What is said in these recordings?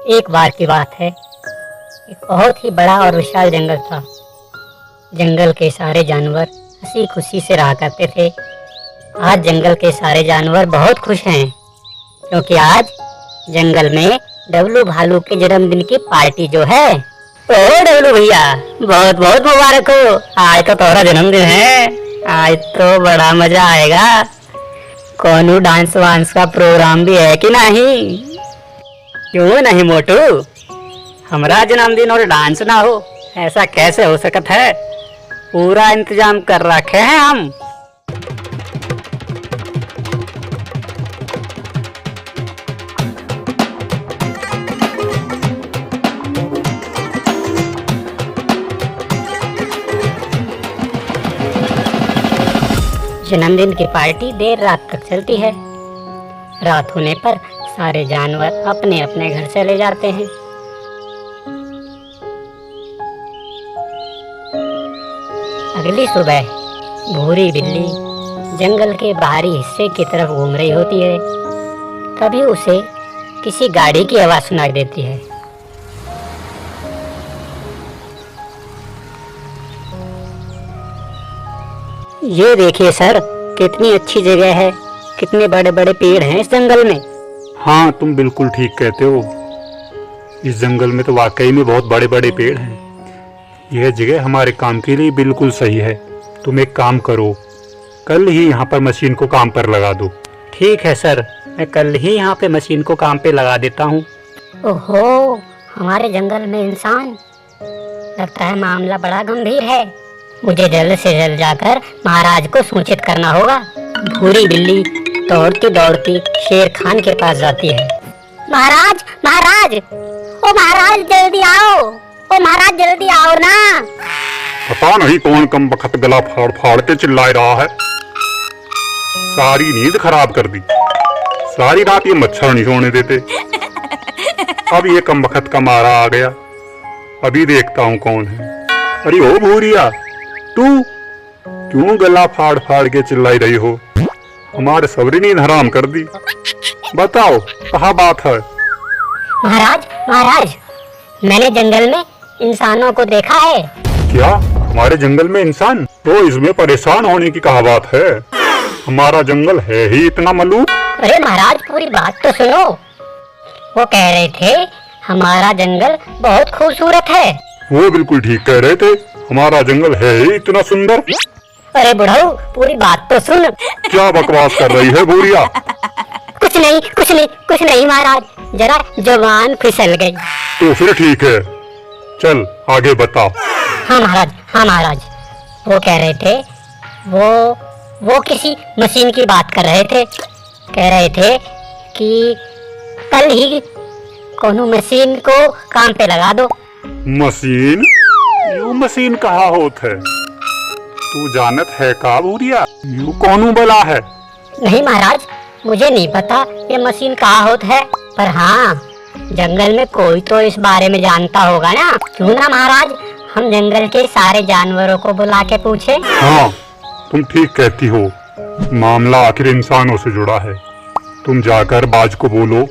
एक बार की बात है, एक बहुत ही बड़ा और विशाल जंगल था। जंगल के सारे जानवर हंसी खुशी से रहा करते थे। आज जंगल के सारे जानवर बहुत खुश हैं क्योंकि आज जंगल में डब्लू भालू के जन्मदिन की पार्टी जो है। ओ डब्लू भैया, बहुत बहुत मुबारक हो। आज तो तुम्हारा जन्मदिन है, आज तो बड़ा मजा आएगा। कौनू डांस वांस का प्रोग्राम भी है कि नहीं? क्यों नहीं मोटू, हमारा जन्मदिन और डांस ना हो, ऐसा कैसे हो सकता है? पूरा इंतजाम कर रखे हैं हम। जन्मदिन की पार्टी देर रात तक चलती है। रात होने पर सारे जानवर अपने अपने घर चले जाते हैं। अगली सुबह भूरी बिल्ली जंगल के बाहरी हिस्से की तरफ घूम रही होती है। तभी उसे किसी गाड़ी की आवाज सुनाई देती है। ये देखिए सर, कितनी अच्छी जगह है, कितने बड़े बड़े पेड़ हैं इस जंगल में। हाँ, तुम बिल्कुल ठीक कहते हो। इस जंगल में तो वाकई में बहुत बड़े बड़े पेड़ हैं। यह जगह हमारे काम के लिए बिल्कुल सही है। तुम एक काम करो, कल ही यहाँ पर मशीन को काम पर लगा दो। ठीक है सर, मैं कल ही यहाँ पे मशीन को काम पे लगा देता हूँ। ओहो, हमारे जंगल में इंसान, लगता है मामला बड़ा गंभीर है। मुझे जल्द से जल्द जाकर महाराज को सूचित करना होगा। भूरी बिल्ली दौड़ती दौड़ती शेर खान के पास जाती है। महाराज, महाराज, ओ महाराज जल्दी आओ, ओ महाराज जल्दी आओ ना। पता नहीं कौन कम बखत गला फाड़ फाड़ के चिल्ला रहा है। सारी नींद खराब कर दी। सारी रात ये मच्छर नहीं सोने देते। अब ये कम बखत का मारा आ गया। अभी देखता हूँ कौन है। अरे ओ भूरिया, तू क्यों गला फाड़ फाड़ के चिल्लाई रही हो? हमारे सबरी नींद हराम कर दी। बताओ कहाँ बात है? महाराज, महाराज, मैंने जंगल में इंसानों को देखा है। क्या हमारे जंगल में इंसान? तो इसमें परेशान होने की कहाँ बात है? हमारा जंगल है ही इतना मलूक। अरे महाराज, पूरी बात तो सुनो। वो कह रहे थे हमारा जंगल बहुत खूबसूरत है। वो बिल्कुल ठीक कह रहे थे, हमारा जंगल है ही इतना सुंदर। अरे बुढ़ऊ, पूरी बात तो सुन। क्या बकवास कर रही है भूरिया? कुछ नहीं, कुछ नहीं, कुछ नहीं महाराज, जरा जुबान फिसल गई। तो फिर ठीक है, चल आगे बता। हाँ महाराज, हाँ महाराज, वो कह रहे थे वो किसी मशीन की बात कर रहे थे। कह रहे थे कि कल ही कोनो मशीन को काम पे लगा दो। मशीन? यू मशीन कहाँ होत है? तू जानत है का भूरिया? यू कौनू बला है? नहीं महाराज, मुझे नहीं पता ये मशीन कहाँ होत है, पर हाँ जंगल में कोई तो इस बारे में जानता होगा ना। क्यों ना महाराज, हम जंगल के सारे जानवरों को बुला के पूछे। हाँ, तुम ठीक कहती हो। मामला आखिर इंसानों से जुड़ा है। तुम जाकर बाज को बोलो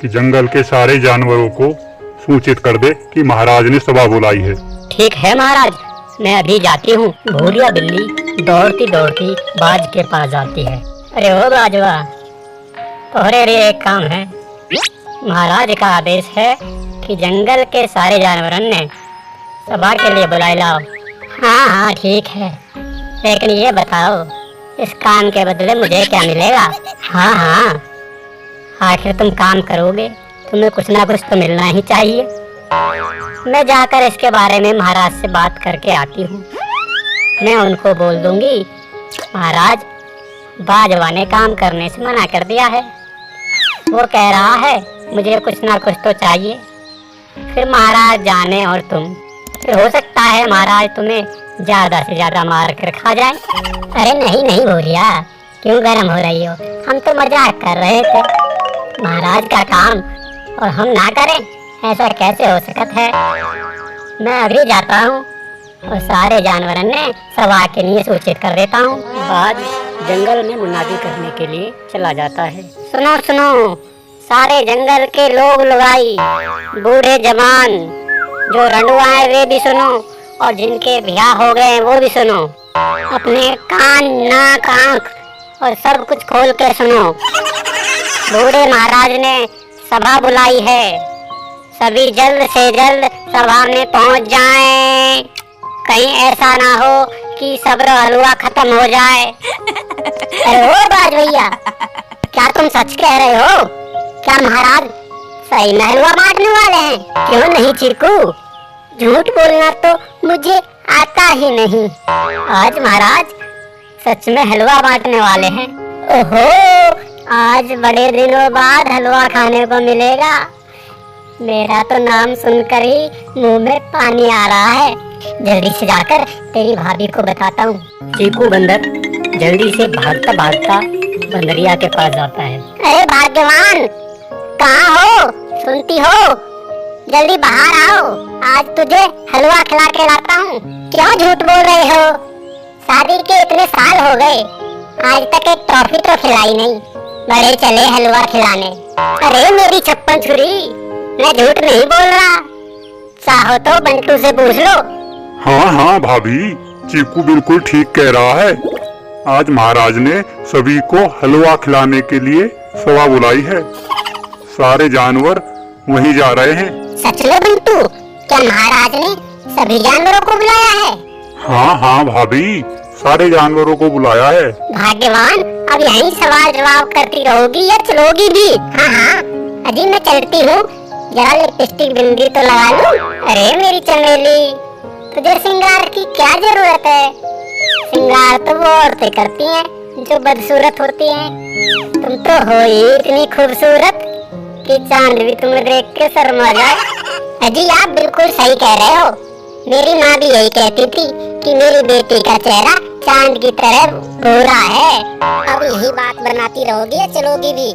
कि जंगल के सारे जानवरों को सूचित कर दे कि महाराज ने सभा बुलाई है। ठीक है महाराज, मैं अभी जाती हूँ। भूरिया बिल्ली दौड़ती दौड़ती बाज के पास जाती है। अरे ओ बाजवा, तोहरे लिए एक काम है। महाराज का आदेश है कि जंगल के सारे जानवरों ने सभा के लिए बुलाई लाओ। हाँ हाँ ठीक है, लेकिन ये बताओ इस काम के बदले मुझे क्या मिलेगा? हाँ हाँ, आखिर तुम काम करोगे, तुम्हें कुछ ना कुछ तो मिलना ही चाहिए। मैं जाकर इसके बारे में महाराज से बात करके आती हूँ। मैं उनको बोल दूंगी महाराज, बाजवा ने काम करने से मना कर दिया है। वो कह रहा है मुझे कुछ ना कुछ तो चाहिए। फिर महाराज जाने और तुम, फिर हो सकता है महाराज तुम्हें ज्यादा से ज्यादा मार कर खा जाए। अरे नहीं नहीं भूरिया, क्यों गर्म हो रही हो? हम तो मजाक कर रहे थे। महाराज का काम और हम ना करें, ऐसा कैसे हो सकता है? मैं अभी जाता हूँ और सारे जानवरों ने सभा के लिए सूचित कर देता हूँ। बाज जंगल में मुनादी करने के लिए चला जाता है। सुनो सुनो, सारे जंगल के लोग लुगाई, बूढ़े जवान, जो रंडुआ है वे भी सुनो, और जिनके ब्याह हो गए हैं वो भी सुनो। अपने कान, नाक, आंख और सब कुछ खोल के सुनो। बूढ़े महाराज ने सभा बुलाई है, सभी जल्द से जल्द सभा में पहुंच जाएं। कहीं ऐसा ना हो कि सब्र हलवा खत्म हो जाए। अरे ओ बाज भैया, क्या तुम सच कह रहे हो? क्या महाराज सही में हलवा बांटने वाले हैं? क्यों नहीं चीकू, झूठ बोलना तो मुझे आता ही नहीं। आज महाराज सच में हलवा बांटने वाले हैं। ओहो, आज बड़े दिनों बाद हलवा खाने को मिलेगा। मेरा तो नाम सुनकर ही मुंह में पानी आ रहा है। जल्दी से जाकर तेरी भाभी को बताता हूँ। चीकू बंदर जल्दी से भागता भागता बंदरिया के पास जाता है। अरे भाग्यवान, कहाँ हो? सुनती हो? जल्दी बाहर आओ, आज तुझे हलवा खिला के लाता हूँ। क्यों झूठ बोल रहे हो? शादी के इतने साल हो गए, आज तक एक टॉफी तो खिलाई नहीं। बड़े चले हलवा खिलाने। अरे मेरी छप्पन छुरी, मैं झूठ नहीं बोल रहा। चाहो तो बंटू से पूछ लो। हाँ हाँ भाभी, चीकू बिल्कुल ठीक कह रहा है। आज महाराज ने सभी को हलवा खिलाने के लिए सभा बुलाई है। सारे जानवर वहीं जा रहे हैं। सच में बंटू, क्या महाराज ने सभी जानवरों को बुलाया है? हाँ हाँ भाभी, सारे जानवरों को बुलाया है। भाग्यवान, अब यहीं सवाल जवाब करती रहोगी या चलोगी भी? हाँ हाँ, अजी मैं चलती हूँ, जरा लिपस्टिक बिंदी तो लगा लूं। अरे मेरी चमेली, तुझे श्रृंगार की क्या जरूरत है? श्रृंगार तो वो औरतें करती हैं जो बदसूरत होती हैं। तुम तो हो ही इतनी खूबसूरत कि चांद भी तुम्हें देख के शर्मा जाए। अजी आप बिल्कुल सही कह रहे हो। मेरी माँ भी यही कहती थी कि मेरी बेटी का चेहरा चांद की तरह गोरा है। अब यही बात बनाती रहोगी या चलोगी भी?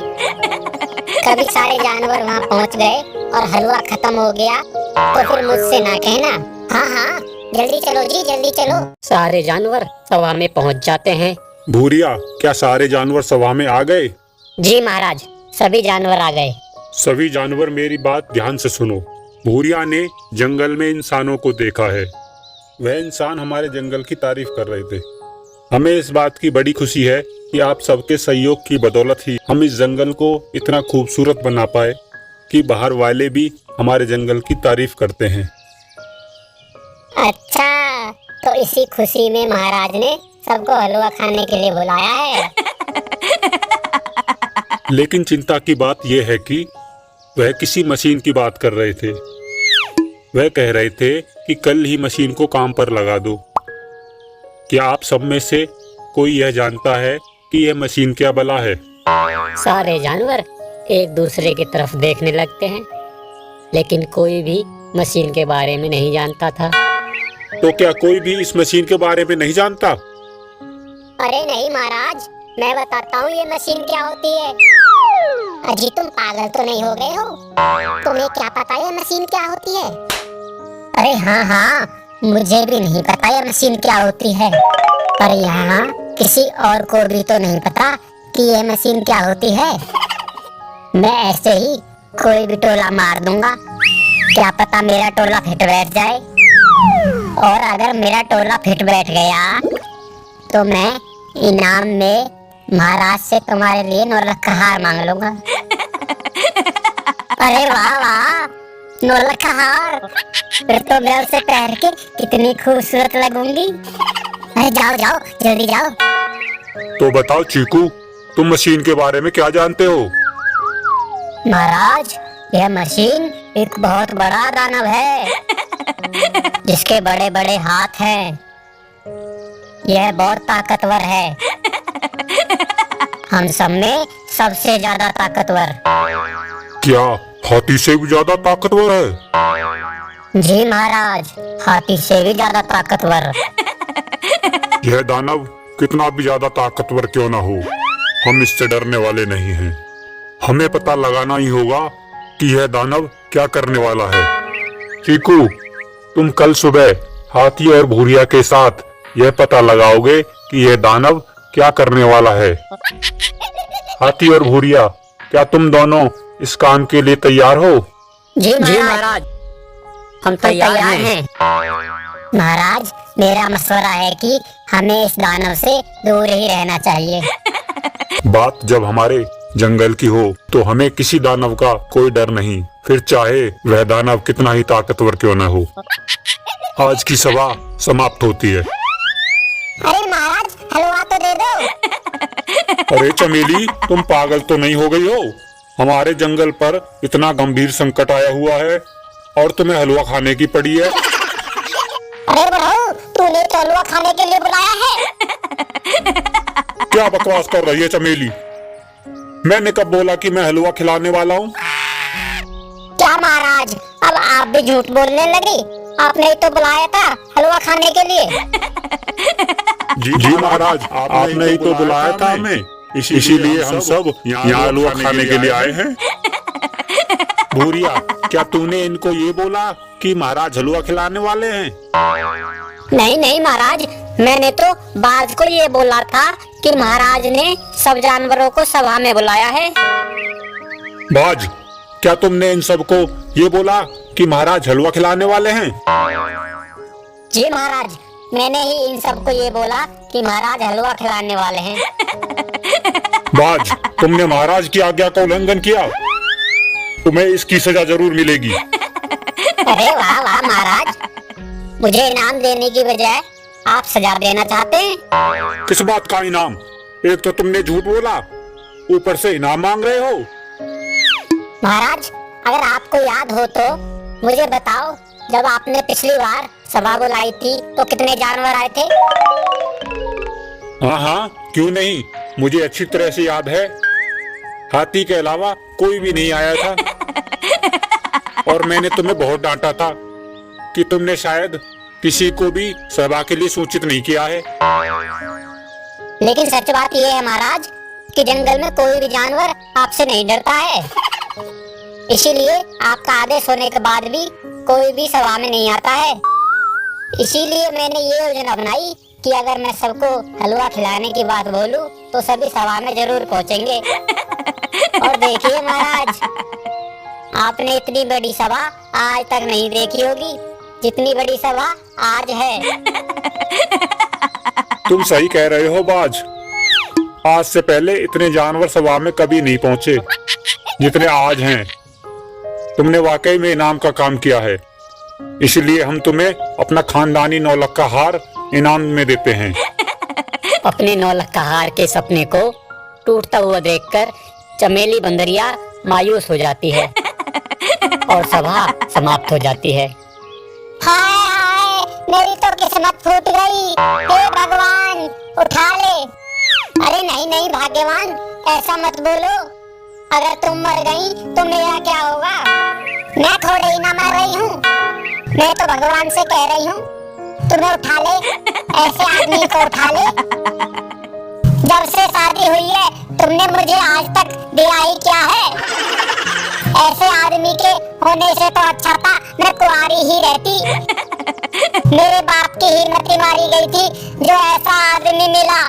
कभी सारे जानवर वहाँ पहुँच गए और हलवा खत्म हो गया तो फिर मुझसे ना कहना। हाँ हाँ, जल्दी चलो जी, जल्दी चलो। सारे जानवर सभा में पहुँच जाते हैं। भूरिया, क्या सारे जानवर सभा में आ गए? जी महाराज, सभी जानवर आ गए। सभी जानवर मेरी बात ध्यान से सुनो। भूरिया ने जंगल में इंसानों को देखा है। वह इंसान हमारे जंगल की तारीफ कर रहे थे। हमें इस बात की बड़ी खुशी है कि आप सबके सहयोग की बदौलत ही हम इस जंगल को इतना खूबसूरत बना पाए कि बाहर वाले भी हमारे जंगल की तारीफ करते हैं। अच्छा, तो इसी खुशी में महाराज ने सबको हलवा खाने के लिए बुलाया है। लेकिन चिंता की बात यह है कि वह किसी मशीन की बात कर रहे थे। वह कह रहे थे कि कल ही मशीन को काम पर लगा दो। क्या आप सब में से कोई यह जानता है कि यह मशीन क्या बला है? सारे जानवर एक दूसरे की तरफ देखने लगते हैं, लेकिन कोई भी मशीन के बारे में नहीं जानता था। तो क्या कोई भी इस मशीन के बारे में नहीं जानता? अरे नहीं महाराज, मैं बताता हूँ ये मशीन क्या होती है। अजी तुम पागल तो नहीं हो गए हो? तुम्हें क्या पता ये मशीन क्या होती है? अरे हाँ हाँ, मुझे भी नहीं पता ये मशीन क्या होती है, पर यहाँ किसी और को भी तो नहीं पता कि ये मशीन क्या होती है। मैं ऐसे ही कोई भी टोला मार दूंगा, क्या पता मेरा टोला फिट बैठ जाए। और अगर मेरा टोला फिट बैठ गया तो मैं इनाम में महाराज से तुम्हारे लिए नौलखा हार मांग लूंगा। अरे वाह वाह, नौलखा हार, फिर तो मैं उसे पहन के कितनी खूबसूरत लगूंगी। अरे जाओ जाओ, जल्दी जाओ। तो बताओ चीकू, तुम मशीन के बारे में क्या जानते हो? महाराज, यह मशीन एक बहुत बड़ा दानव है जिसके बड़े बड़े हाथ हैं। यह बहुत ताकतवर है, हम सब में सबसे ज्यादा ताकतवर। क्या हाथी से भी ज्यादा ताकतवर है? जी महाराज, हाथी से भी ज्यादा ताकतवर। यह दानव कितना भी ज्यादा ताकतवर क्यों ना हो, हम इससे डरने वाले नहीं हैं। हमें पता लगाना ही होगा कि यह दानव क्या करने वाला है। चीकू, तुम कल सुबह हाथी और भूरिया के साथ यह पता लगाओगे कि यह दानव क्या करने वाला है। हाथी और भूरिया, क्या तुम दोनों इस काम के लिए तैयार हो? जी महाराज, हम तैयार हैं। महाराज, मेरा मशवरा है कि हमें इस दानव से दूर ही रहना चाहिए। बात जब हमारे जंगल की हो तो हमें किसी दानव का कोई डर नहीं, फिर चाहे वह दानव कितना ही ताकतवर क्यों न हो। आज की सभा समाप्त होती है। अरे महाराज, हलवा तो दे दो। अरे चमेली, तुम पागल तो नहीं हो गई हो? हमारे जंगल पर इतना गंभीर संकट आया हुआ है और तुम्हें हलवा खाने की पड़ी है। अरे बहू, तूने तो हलवा खाने के लिए बुलाया है। क्या बकवास कर रही है चमेली? मैंने कब बोला कि मैं हलवा खिलाने वाला हूँ? क्या महाराज, अब आप भी झूठ बोलने लगी? आपने ही तो बुलाया था हलवा खाने के लिए। जी महाराज, आपने ही तो बुलाया था हमें, इसीलिए हम सब यहाँ हलवा खाने के लिए आए हैं। भूरिया, क्या तूने इनको ये बोला कि महाराज हलवा खिलाने वाले हैं? नहीं नहीं महाराज, मैंने तो बाज को ये बोला था कि महाराज ने सब जानवरों को सभा में बुलाया है। बाज, क्या तुमने इन सबको ये बोला कि महाराज हलवा खिलाने वाले हैं? जी महाराज, मैंने ही इन सबको ये बोला कि महाराज हलवा खिलाने वाले हैं। बाज, तुमने महाराज की आज्ञा का उल्लंघन किया, तुम्हें इसकी सजा जरूर मिलेगी। अरे वाह वाह महाराज, मुझे इनाम देने की बजाय आप सजा देना चाहते हैं। किस बात का इनाम? एक तो तुमने झूठ बोला, ऊपर से इनाम मांग रहे हो। महाराज, अगर आपको याद हो तो मुझे बताओ, जब आपने पिछली बार सभा बुलाई थी तो कितने जानवर आए थे? हाँ हाँ, क्यों नहीं, मुझे अच्छी तरह से याद है। हाथी के अलावा कोई भी नहीं आया था। और मैंने तुम्हें बहुत डांटा था कि तुमने शायद किसी को भी सभा के लिए सूचित नहीं किया है। लेकिन सच बात यह है महाराज कि जंगल में कोई भी जानवर आपसे नहीं डरता है। इसीलिए आपका आदेश होने के बाद भी कोई भी सभा में नहीं आता है। इसीलिए मैंने ये योजना बनाई कि अगर मैं सबको हलवा खिलाने की बात बोलूं तो सभी सभा में जरूर पहुंचेंगे। और देखिए महाराज, आपने इतनी बड़ी सभा आज तक नहीं देखी होगी जितनी बड़ी सभा आज है। तुम सही कह रहे हो बाज, आज से पहले इतने जानवर सभा में कभी नहीं पहुंचे जितने आज हैं। तुमने वाकई में इनाम का काम किया है, इसलिए हम तुम्हें अपना खानदानी नौलख का हार इनाम में देते हैं। अपने नौलख का हार के सपने को टूटता हुआ देखकर चमेली बंदरिया मायूस हो जाती है और सभा समाप्त हो जाती है। हाय हाय, मेरी तो किस्मत फूट गई। हे भगवान, उठा ले। अरे नहीं नहीं भाग्यवान, ऐसा मत बोलो। अगर तुम मर गई तो मेरा क्या होगा? मैं थोड़े ही ना मर रही हूँ, मैं तो भगवान से कह रही हूँ तुम्हें उठा ले, ऐसे आदमी को उठा ले। जब से शादी हुई है तुमने मुझे आज तक दिया ही क्या है? ऐसे आदमी के होने से तो अच्छा था मैं कुंवारी ही रहती। मेरे बाप की हिम्मत मारी गई थी, जो ऐसा आदमी मिला